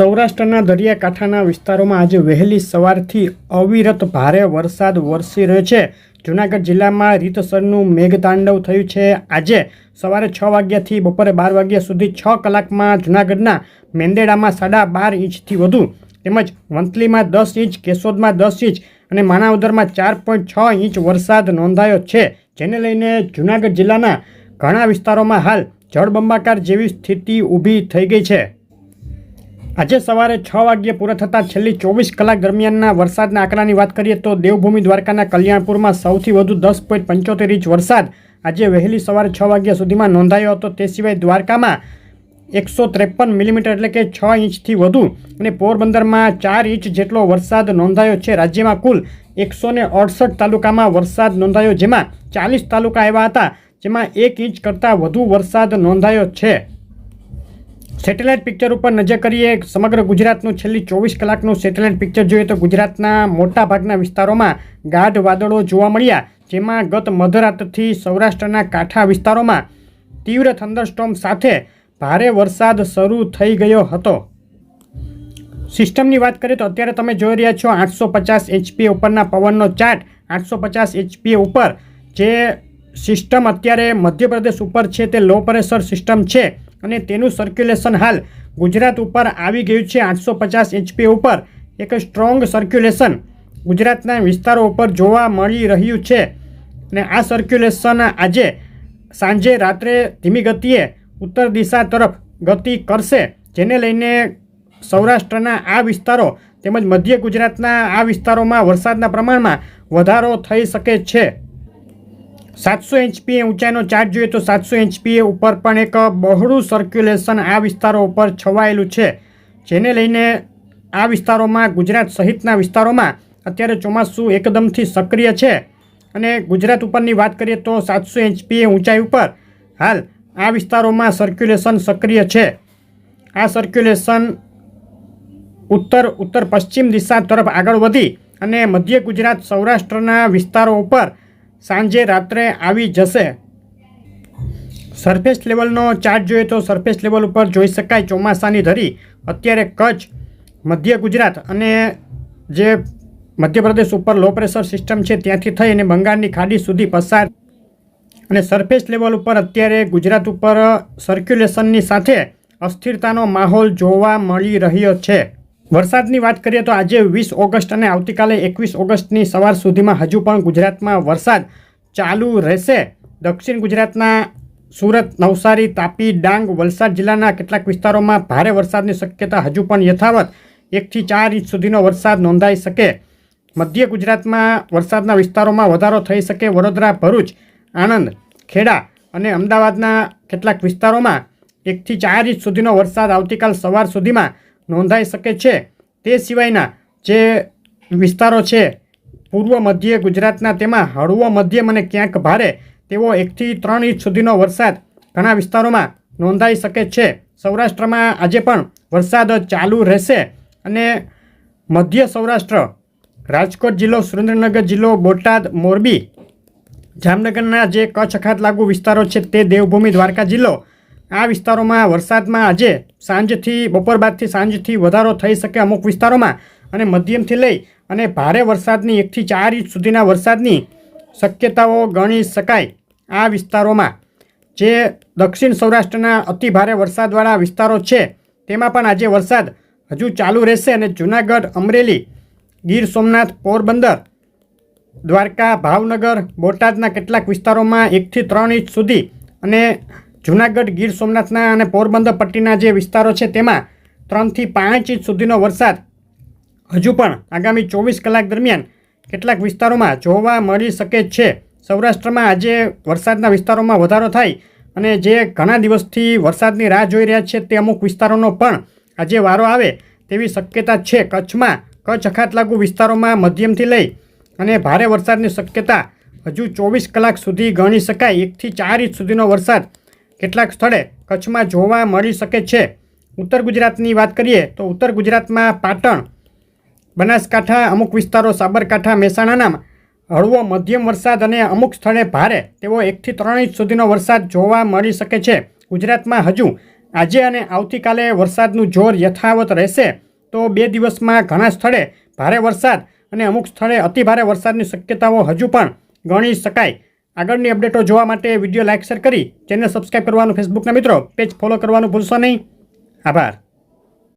સૌરાષ્ટ્રના દરિયાકાંઠાના વિસ્તારોમાં આજે વહેલી સવારથી અવિરત ભારે વરસાદ વરસી રહ્યો છે. જૂનાગઢ જિલ્લામાં રીતસરનું મેઘતાંડવ થયું છે. આજે સવારે 6 વાગ્યાથી બપોરે 12 વાગ્યા સુધી 6 કલાકમાં જૂનાગઢના મેંદેડામાં 12.5 ઇંચથી વધુ તેમજ વંથલીમાં 10 ઇંચ, કેશોદમાં 10 ઇંચ અને માણાવદરમાં 4.6 ઇંચ વરસાદ નોંધાયો છે, જેને લઈને જૂનાગઢ જિલ્લાના ઘણા વિસ્તારોમાં હાલ જળબંબાકાર જેવી સ્થિતિ ઊભી થઈ ગઈ છે. આજે સવારે 6 વાગ્યે પૂરા થતાં છેલ્લી 24 કલાક દરમિયાનના વરસાદના આંકડાની વાત કરીએ તો દેવભૂમિ દ્વારકાના કલ્યાણપુરમાં સૌથી વધુ 10.75 ઇંચ વરસાદ આજે વહેલી સવારે 6 વાગ્યા સુધીમાં નોંધાયો હતો. તે સિવાય દ્વારકામાં 153 મિલીમીટર એટલે કે 6 ઇંચથી વધુ અને પોરબંદરમાં 4 ઇંચ જેટલો વરસાદ નોંધાયો છે. રાજ્યમાં કુલ 168 તાલુકામાં વરસાદ નોંધાયો, જેમાં 40 તાલુકા એવા હતા જેમાં 1 ઇંચ કરતાં વધુ વરસાદ નોંધાયો છે. સેટેલાઇટ પિક્ચર ઉપર નજર કરીએ. સમગ્ર ગુજરાતનું છેલ્લી 24 કલાકનું સેટેલાઇટ પિક્ચર જોઈએ તો ગુજરાતના મોટાભાગના વિસ્તારોમાં ગાઢ વાદળો જોવા મળ્યા, જેમાં ગત મધરાતથી સૌરાષ્ટ્રના કાંઠા વિસ્તારોમાં તીવ્ર થંડરસ્ટોર્મ સાથે ભારે વરસાદ શરૂ થઈ ગયો હતો. સિસ્ટમની વાત કરીએ તો અત્યારે તમે જોઈ રહ્યા છો 850 HP ઉપરના પવનનો ચાર્ટ. 850 HP ઉપર જે સિસ્ટમ અત્યારે મધ્યપ્રદેશ ઉપર છે તે લો પ્રેશર સિસ્ટમ છે અને તેનું સર્ક્યુલેશન હાલ ગુજરાત ઉપર આવી ગયું છે. 850 HP ઉપર એક સ્ટ્રોંગ સર્ક્યુલેશન ગુજરાતના વિસ્તારો ઉપર જોવા મળી રહ્યું છે અને આ સર્ક્યુલેશન આજે સાંજે રાત્રે ધીમી ગતિએ ઉત્તર દિશા તરફ ગતિ કરશે, જેને લઈને સૌરાષ્ટ્રના આ વિસ્તારો તેમજ મધ્ય ગુજરાતના આ વિસ્તારોમાં વરસાદના પ્રમાણમાં વધારો થઈ શકે છે. 700 HP ઊંચાઈનો ચાર્ટ જોઈએ તો 700 HP ઉપર પણ એક બહોળું સર્ક્યુલેશન આ વિસ્તારો ઉપર છવાયેલું છે, જેને લઈને આ વિસ્તારોમાં ગુજરાત સહિતના વિસ્તારોમાં અત્યારે ચોમાસું એકદમથી સક્રિય છે. અને ગુજરાત ઉપરની વાત કરીએ તો 700 HP ઊંચાઈ ઉપર હાલ આ વિસ્તારોમાં સર્ક્યુલેશન સક્રિય છે. આ સર્ક્યુલેશન ઉત્તર પશ્ચિમ દિશા તરફ આગળ વધી અને મધ્ય ગુજરાત સૌરાષ્ટ્રના વિસ્તારો ઉપર સાંજે રાત્રે આવી જશે. સરફેસ લેવલનો ચાર્ટ જોઈએ તો સરફેસ લેવલ ઉપર જોઈ શકાય ચોમાસાની ધરી અત્યારે કચ્છ, મધ્ય ગુજરાત અને જે મધ્યપ્રદેશ ઉપર લો પ્રેશર સિસ્ટમ છે ત્યાંથી થઈ અને બંગાળની ખાડી સુધી પસાર. અને સરફેસ લેવલ ઉપર અત્યારે ગુજરાત ઉપર સર્ક્યુલેશનની સાથે અસ્થિરતાનો માહોલ જોવા મળી રહ્યો છે. વરસાદની વાત કરીએ તો આજે 20 ઓગસ્ટ અને આવતીકાલે 21 ઓગસ્ટની સવાર સુધીમાં હજુ પણ ગુજરાતમાં વરસાદ ચાલુ રહેશે. દક્ષિણ ગુજરાતના સુરત, નવસારી, તાપી, ડાંગ, વલસાડ જિલ્લાના કેટલાક વિસ્તારોમાં ભારે વરસાદની શક્યતા હજુ પણ યથાવત 1 થી 4 ઇંચ સુધીનો વરસાદ નોંધાઈ શકે. મધ્ય ગુજરાતમાં વરસાદના વિસ્તારોમાં વધારો થઈ શકે. વડોદરા, ભરૂચ, આણંદ, ખેડા અને અમદાવાદના કેટલાક વિસ્તારોમાં 1 થી 4 ઇંચ સુધીનો વરસાદ આવતીકાલ સવાર સુધીમાં નોંધાઈ શકે છે. તે સિવાયના જે વિસ્તારો છે પૂર્વ મધ્ય ગુજરાતના, તેમાં હળવો મધ્યમ અને ક્યાંક ભારે તેવો 1 થી 3 ઇંચ સુધીનો વરસાદ ઘણા વિસ્તારોમાં નોંધાઈ શકે છે. સૌરાષ્ટ્રમાં આજે પણ વરસાદ ચાલુ રહેશે અને મધ્ય સૌરાષ્ટ્ર, રાજકોટ જિલ્લો, સુરેન્દ્રનગર જિલ્લો, બોટાદ, મોરબી, જામનગરના જે કચ્છ અખાત લાગુ વિસ્તારો છે તે દેવભૂમિ દ્વારકા જિલ્લો, આ વિસ્તારોમાં વરસાદમાં આજે સાંજથી બપોર બાદથી સાંજથી વધારો થઈ શકે અમુક વિસ્તારોમાં અને મધ્યમથી લઈ અને ભારે વરસાદની 1 થી 4 ઇંચ સુધીના વરસાદની શક્યતાઓ ગણી શકાય. આ વિસ્તારોમાં જે દક્ષિણ સૌરાષ્ટ્રના અતિ ભારે વરસાદવાળા વિસ્તારો છે તેમાં પણ આજે વરસાદ હજુ ચાલુ રહેશે અને જૂનાગઢ, અમરેલી, ગીર સોમનાથ, પોરબંદર, દ્વારકા, ભાવનગર, બોટાદના કેટલાક વિસ્તારોમાં 1 થી 3 ઇંચ સુધી અને જૂનાગઢ, ગીર સોમનાથના અને પોરબંદર પટ્ટીના જે વિસ્તારો છે તેમાં 3 થી 5 ઇંચ સુધીનો વરસાદ હજુ પણ આગામી 24 કલાક દરમિયાન કેટલાક વિસ્તારોમાં જોવા મળી શકે છે. સૌરાષ્ટ્રમાં આજે વરસાદના વિસ્તારોમાં વધારો થાય અને જે ઘણા દિવસથી વરસાદની રાહ જોઈ રહ્યા છે તે અમુક વિસ્તારોનો પણ આજે વારો આવે તેવી શક્યતા છે. કચ્છમાં કચ્છ અખાત લાગુ વિસ્તારોમાં મધ્યમથી લઈ અને ભારે વરસાદની શક્યતા હજુ 24 કલાક સુધી ગણી શકાય. 1 થી 4 ઇંચ સુધીનો વરસાદ કેટલાક સ્થળે કચ્છમાં જોવા મળી શકે છે. ઉત્તર ગુજરાતની વાત કરીએ તો ઉત્તર ગુજરાતમાં પાટણ, બનાસકાંઠા, અમુક વિસ્તારો, સાબરકાંઠા, મહેસાણાના હળવો મધ્યમ વરસાદ અને અમુક સ્થળે ભારે તેવો 1 થી 3 ઇંચ સુધીનો વરસાદ જોવા મળી શકે છે. ગુજરાતમાં હજુ આજે અને આવતીકાલે વરસાદનું જોર યથાવત રહેશે તો 2 દિવસમાં ઘણા સ્થળે ભારે વરસાદ અને અમુક સ્થળે અતિભારે વરસાદની શક્યતાઓ હજુ પણ ગણી શકાય. આગળની અપડેટો જોવા માટે વિડીયો લાઇક શેર કરી ચેનલ સબસ્ક્રાઈબ કરવાનું, ફેસબુકના મિત્રો પેજ ફોલો કરવાનું ભૂલશો નહીં. આભાર.